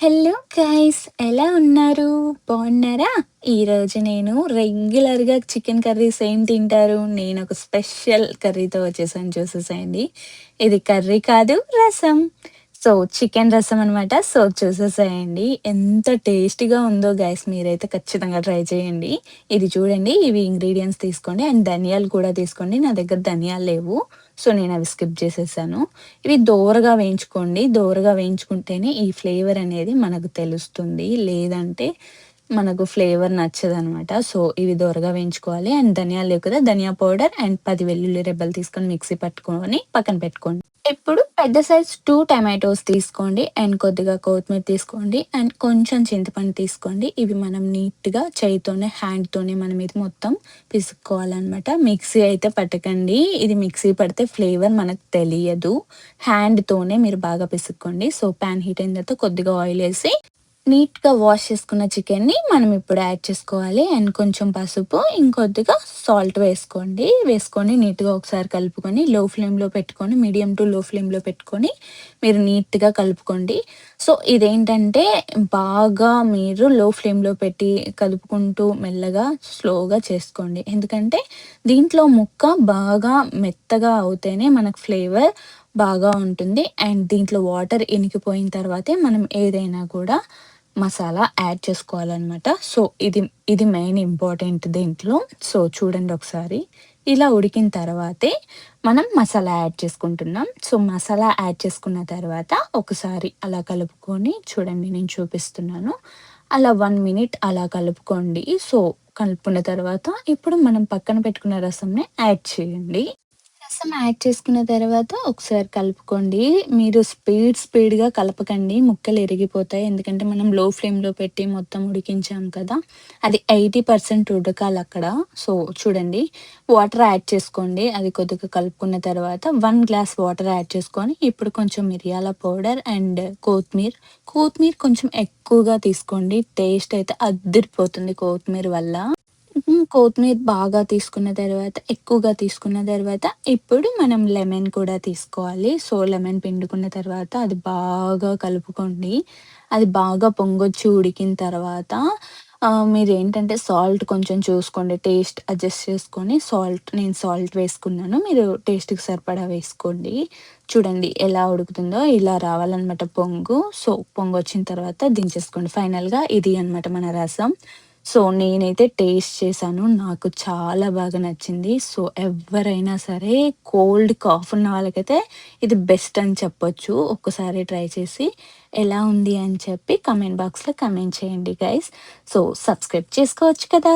Hello guys, ఎలా ఉన్నారు? బాగున్నారా? ఈరోజు నేను రెగ్యులర్గా చికెన్ కర్రీస్ ఏం తింటారు, నేను ఒక స్పెషల్ కర్రీతో వచ్చేసాను. చూసేసేయండి, ఇది కర్రీ కాదు, రసం. సో చికెన్ రసం అనమాట. సో చూసేసేయండి ఎంత టేస్టీగా ఉందో గైస్, మీరైతే ఖచ్చితంగా ట్రై చేయండి. ఇది చూడండి, ఇవి ఇంగ్రీడియంట్స్ తీసుకోండి అండ్ ధనియాలు కూడా తీసుకోండి. నా దగ్గర ధనియాలు లేవు, సో నేను అవి స్కిప్ చేసేసాను. ఇవి దోరగా వేయించుకోండి. దోరగా వేయించుకుంటేనే ఈ ఫ్లేవర్ అనేది మనకు తెలుస్తుంది, లేదంటే మనకు ఫ్లేవర్ నచ్చదనమాట. సో ఇవి దోరగా వేయించుకోవాలి. అండ్ ధనియాలు లేవు కదా, ధనియా పౌడర్ అండ్ 10 వెల్లుల్లి రెబ్బలు తీసుకొని మిక్సీ పట్టుకొని పక్కన పెట్టుకోండి. ఇప్పుడు పెద్ద సైజ్ 2 టమాటోస్ తీసుకోండి అండ్ కొద్దిగా కొత్తిమీర తీసుకోండి అండ్ కొంచెం చింతపండు తీసుకోండి. ఇవి మనం నీట్‌గా చేయితోనే, హ్యాండ్‌తోనే మనం ఇది మొత్తం పిసుక్కోవాలనమాట. మిక్సీ అయితే పట్టకండి, ఇది మిక్సీ పడితే ఫ్లేవర్ మనకు తెలియదు. హ్యాండ్‌తోనే మీరు బాగా పిసుక్కోండి. సో పాన్ హీట్ అయిన తర్వాత కొద్దిగా ఆయిల్ ఏసి నీట్‌గా వాష్ చేసుకున్న చికెన్‌ని మనం ఇప్పుడు యాడ్ చేసుకోవాలి. అండ్ కొంచెం పసుపు, ఇంకొద్దిగా సాల్ట్ వేసుకోండి. వేసుకొని నీట్‌గా ఒకసారి కలుపుకొని లో ఫ్లేమ్‌లో పెట్టుకొని, మీడియం టు లో ఫ్లేమ్‌లో పెట్టుకొని మీరు నీట్‌గా కలుపుకోండి. సో ఇదేంటంటే బాగా మీరు లో ఫ్లేమ్‌లో పెట్టి కలుపుకుంటూ మెల్లగా స్లోగా చేసుకోండి. ఎందుకంటే దీంట్లో ముక్క బాగా మెత్తగా అవుతేనే మనకు ఫ్లేవర్ బాగా ఉంటుంది. అండ్ దీంట్లో వాటర్ ఇనికిపోయిన తర్వాతే మనం ఏదైనా కూడా మసాలా యాడ్ చేసుకోవాలనమాట. సో ఇది ఇది మెయిన్ ఇంపార్టెంట్ దీంట్లో. సో చూడండి ఒకసారి, ఇలా ఉడికిన తర్వాతే మనం మసాలా యాడ్ చేసుకుంటున్నాం. సో మసాలా యాడ్ చేసుకున్న తర్వాత ఒకసారి అలా కలుపుకొని చూడండి, నేను చూపిస్తున్నాను. అలా 1 మినిట్ అలా కలుపుకోండి. సో కలుపుకున్న తర్వాత ఇప్పుడు మనం పక్కన పెట్టుకున్న రసంని యాడ్ చేయండి. రసం యాడ్ చేసుకున్న తర్వాత ఒకసారి కలుపుకోండి. మీరు స్పీడ్‌గా కలపకండి, ముక్కలు ఇరిగిపోతాయి. ఎందుకంటే మనం లో ఫ్లేమ్‌లో పెట్టి మొత్తం ఉడికించాం కదా, అది 80% ఉడకాలక్కడ. సో చూడండి, వాటర్ యాడ్ చేసుకోండి. అది కొద్దిగా కలుపుకున్న తర్వాత 1 గ్లాస్ వాటర్ యాడ్ చేసుకొని ఇప్పుడు కొంచెం మిరియాల పౌడర్ అండ్ కొత్తిమీర కొంచెం ఎక్కువగా తీసుకోండి. టేస్ట్ అయితే అద్దిరిపోతుంది కొత్తిమీర వల్ల. కొత్తిమీర బాగా తీసుకున్న తర్వాత, ఎక్కువగా తీసుకున్న తర్వాత ఇప్పుడు మనం లెమన్ కూడా తీసుకోవాలి. సో లెమన్ పిండుకున్న తర్వాత అది బాగా కలుపుకోండి. అది బాగా పొంగొచ్చి ఉడికిన తర్వాత మీరేంటంటే సాల్ట్ కొంచెం చూసుకోండి. టేస్ట్ అడ్జస్ట్ చేసుకొని నేను సాల్ట్ వేసుకున్నాను. మీరు టేస్ట్‌కి సరిపడా వేసుకోండి. చూడండి ఎలా ఉడుకుతుందో, ఇలా రావాలనమాట పొంగు. సో పొంగొచ్చిన తర్వాత దించేసుకోండి. ఫైనల్‌గా ఇది అనమాట మన రసం. సో నేనైతే టేస్ట్ చేశాను, నాకు చాలా బాగా నచ్చింది. సో ఎవ్వరైనా సరే కోల్డ్, కాఫ్ ఉన్న వాళ్ళకైతే ఇది బెస్ట్ అని చెప్పొచ్చు. ఒక్కసారి ట్రై చేసి ఎలా ఉంది అని చెప్పి కామెంట్ బాక్స్‌లో కామెంట్ చేయండి గైస్. సో సబ్స్క్రైబ్ చేసుకోవచ్చు కదా!